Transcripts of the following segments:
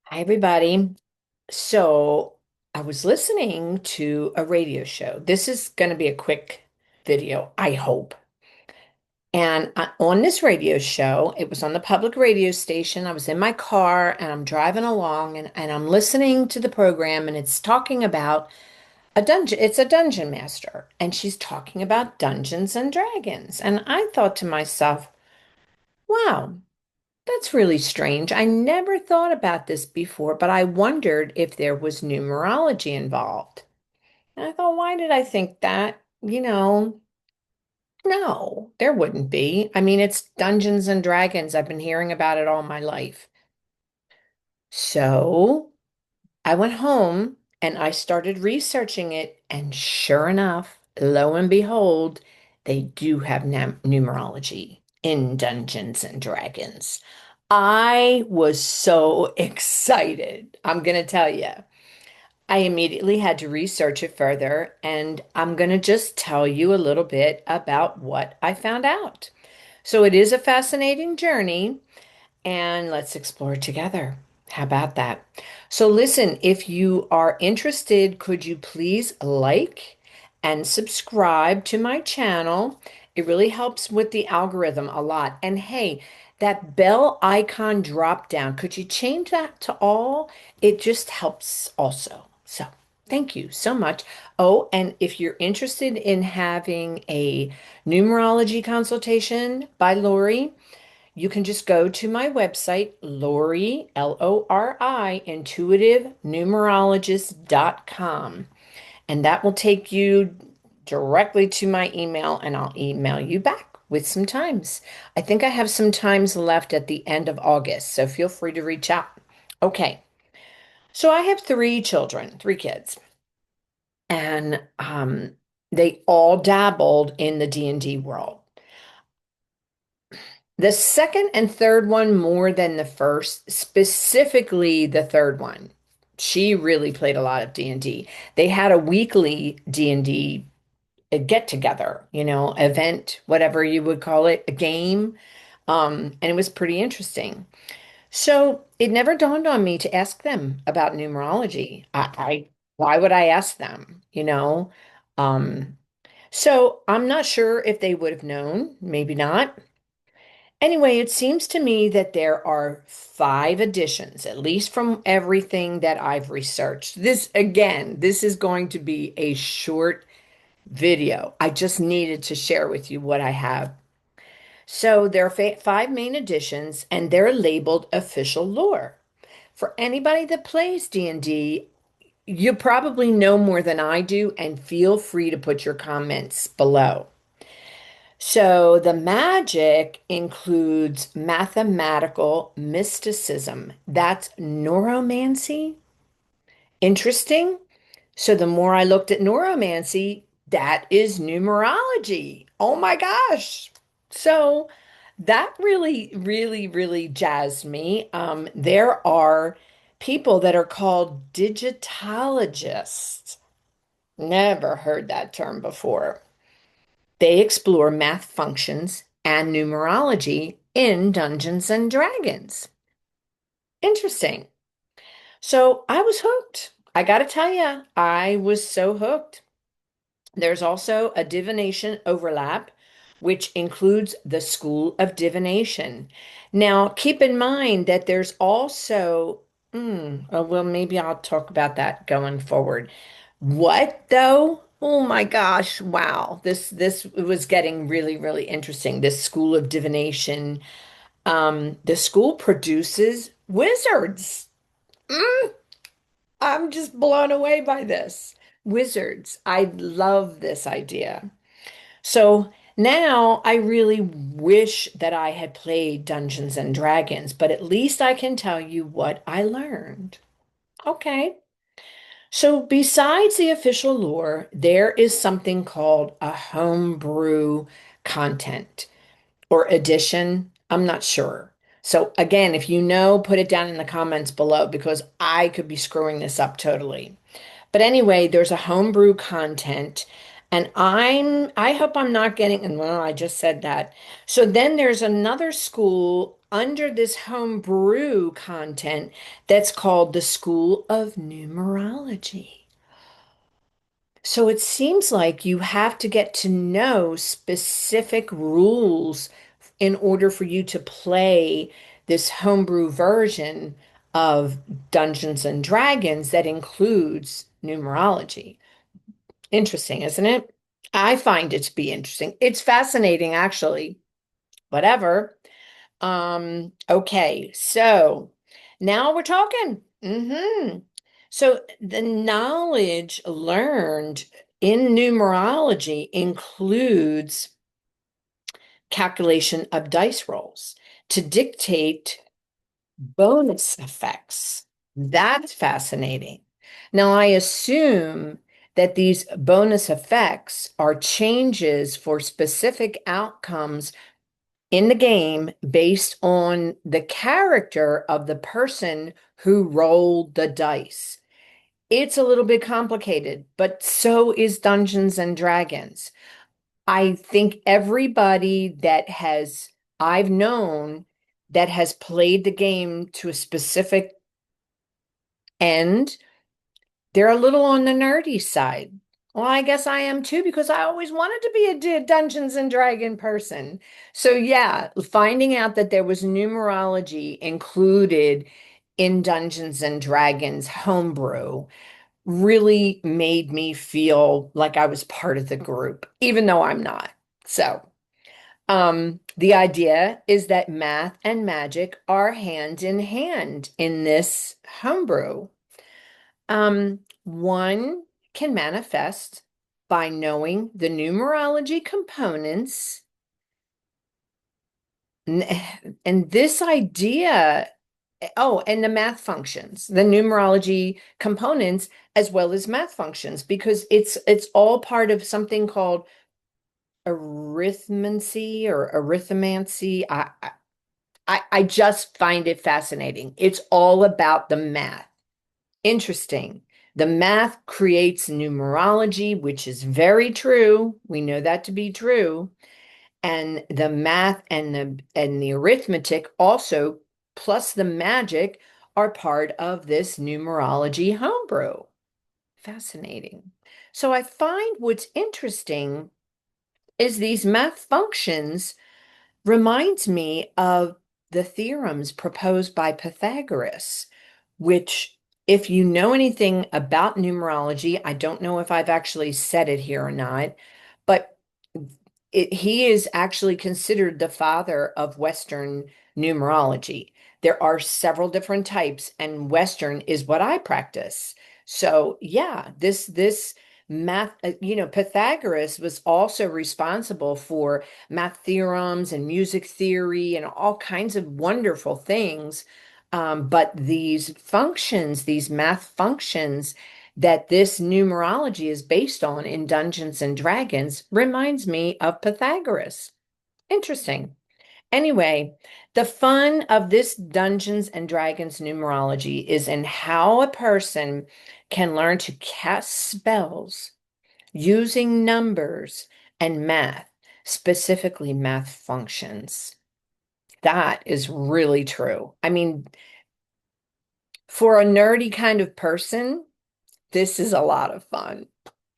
Hi, everybody. So I was listening to a radio show. This is going to be a quick video, I hope. And on this radio show, it was on the public radio station. I was in my car and I'm driving along and I'm listening to the program and it's talking about a dungeon. It's a dungeon master and she's talking about Dungeons and Dragons. And I thought to myself, wow. That's really strange. I never thought about this before, but I wondered if there was numerology involved. And I thought, why did I think that? No, there wouldn't be. I mean, it's Dungeons and Dragons. I've been hearing about it all my life. So I went home and I started researching it, and sure enough, lo and behold, they do have numerology in Dungeons and Dragons. I was so excited. I'm going to tell you. I immediately had to research it further, and I'm going to just tell you a little bit about what I found out. So it is a fascinating journey and let's explore it together. How about that? So, listen, if you are interested, could you please like and subscribe to my channel? It really helps with the algorithm a lot. And hey, that bell icon drop down, could you change that to all? It just helps also. So, thank you so much. Oh, and if you're interested in having a numerology consultation by Lori, you can just go to my website, Lori, Lori, intuitivenumerologist.com. And that will take you directly to my email, and I'll email you back with some times. I think I have some times left at the end of August, so feel free to reach out. Okay, so I have three children, three kids, and they all dabbled in the D&D world. The second and third one more than the first, specifically the third one. She really played a lot of D&D. They had a weekly D&D get together, event, whatever you would call it, a game. And it was pretty interesting. So it never dawned on me to ask them about numerology. Why would I ask them, Um, so I'm not sure if they would have known, maybe not. Anyway, it seems to me that there are five editions, at least from everything that I've researched. This is going to be a short video. I just needed to share with you what I have. So there are five main editions, and they're labeled official lore. For anybody that plays D&D, you probably know more than I do, and feel free to put your comments below. So the magic includes mathematical mysticism. That's neuromancy. Interesting. So the more I looked at neuromancy, that is numerology. Oh my gosh. So that really, really, really jazzed me. There are people that are called digitologists. Never heard that term before. They explore math functions and numerology in Dungeons and Dragons. Interesting. So I was hooked. I got to tell you, I was so hooked. There's also a divination overlap, which includes the School of Divination. Now, keep in mind that there's also, oh, well, maybe I'll talk about that going forward. What though? Oh my gosh, wow. This was getting really, really interesting. This School of Divination. The school produces wizards. Mm, I'm just blown away by this. Wizards. I love this idea. So now I really wish that I had played Dungeons and Dragons, but at least I can tell you what I learned. Okay. So besides the official lore, there is something called a homebrew content or edition. I'm not sure. So again, if you know, put it down in the comments below because I could be screwing this up totally. But anyway, there's a homebrew content. And I hope I'm not getting, and well, I just said that. So then there's another school under this homebrew content that's called the School of Numerology. So it seems like you have to get to know specific rules in order for you to play this homebrew version of Dungeons and Dragons that includes numerology. Interesting, isn't it? I find it to be interesting. It's fascinating, actually. Whatever. Okay, so now we're talking. So the knowledge learned in numerology includes calculation of dice rolls to dictate bonus effects. That's fascinating. Now, I assume that these bonus effects are changes for specific outcomes in the game based on the character of the person who rolled the dice. It's a little bit complicated, but so is Dungeons and Dragons. I think everybody that I've known that has played the game to a specific end, they're a little on the nerdy side. Well, I guess I am too, because I always wanted to be a Dungeons and Dragon person. So yeah, finding out that there was numerology included in Dungeons and Dragons homebrew really made me feel like I was part of the group, even though I'm not. So, the idea is that math and magic are hand in hand in this homebrew. One can manifest by knowing the numerology components. And this idea, oh, and the math functions, the numerology components, as well as math functions, because it's all part of something called arithmancy or arithmancy. I just find it fascinating. It's all about the math. Interesting. The math creates numerology, which is very true. We know that to be true. And the math and the arithmetic also, plus the magic, are part of this numerology homebrew. Fascinating. So I find what's interesting is these math functions reminds me of the theorems proposed by Pythagoras, which, if you know anything about numerology, I don't know if I've actually said it here or not, but he is actually considered the father of Western numerology. There are several different types, and Western is what I practice. So, yeah, this math, Pythagoras was also responsible for math theorems and music theory and all kinds of wonderful things. But these functions, these math functions that this numerology is based on in Dungeons and Dragons reminds me of Pythagoras. Interesting. Anyway, the fun of this Dungeons and Dragons numerology is in how a person can learn to cast spells using numbers and math, specifically math functions. That is really true. I mean, for a nerdy kind of person, this is a lot of fun.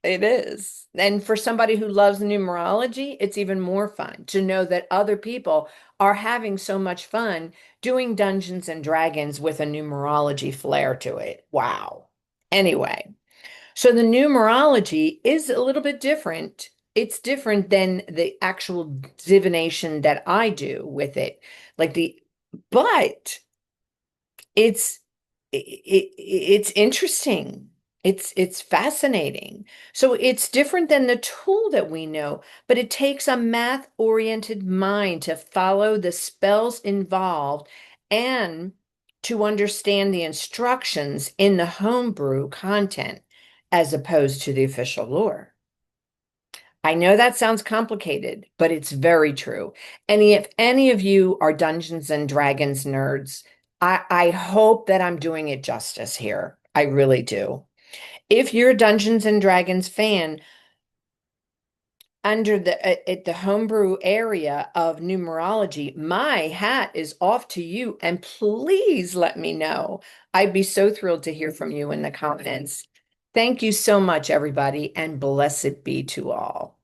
It is. And for somebody who loves numerology, it's even more fun to know that other people are having so much fun doing Dungeons and Dragons with a numerology flair to it. Wow. Anyway, so the numerology is a little bit different. It's different than the actual divination that I do with it. Like but it's it's interesting. It's fascinating. So it's different than the tool that we know, but it takes a math-oriented mind to follow the spells involved and to understand the instructions in the homebrew content as opposed to the official lore. I know that sounds complicated, but it's very true. And if any of you are Dungeons and Dragons nerds, I hope that I'm doing it justice here. I really do. If you're a Dungeons and Dragons fan, under the at the homebrew area of numerology. My hat is off to you, and please let me know. I'd be so thrilled to hear from you in the comments. Thank you so much, everybody, and blessed be to all.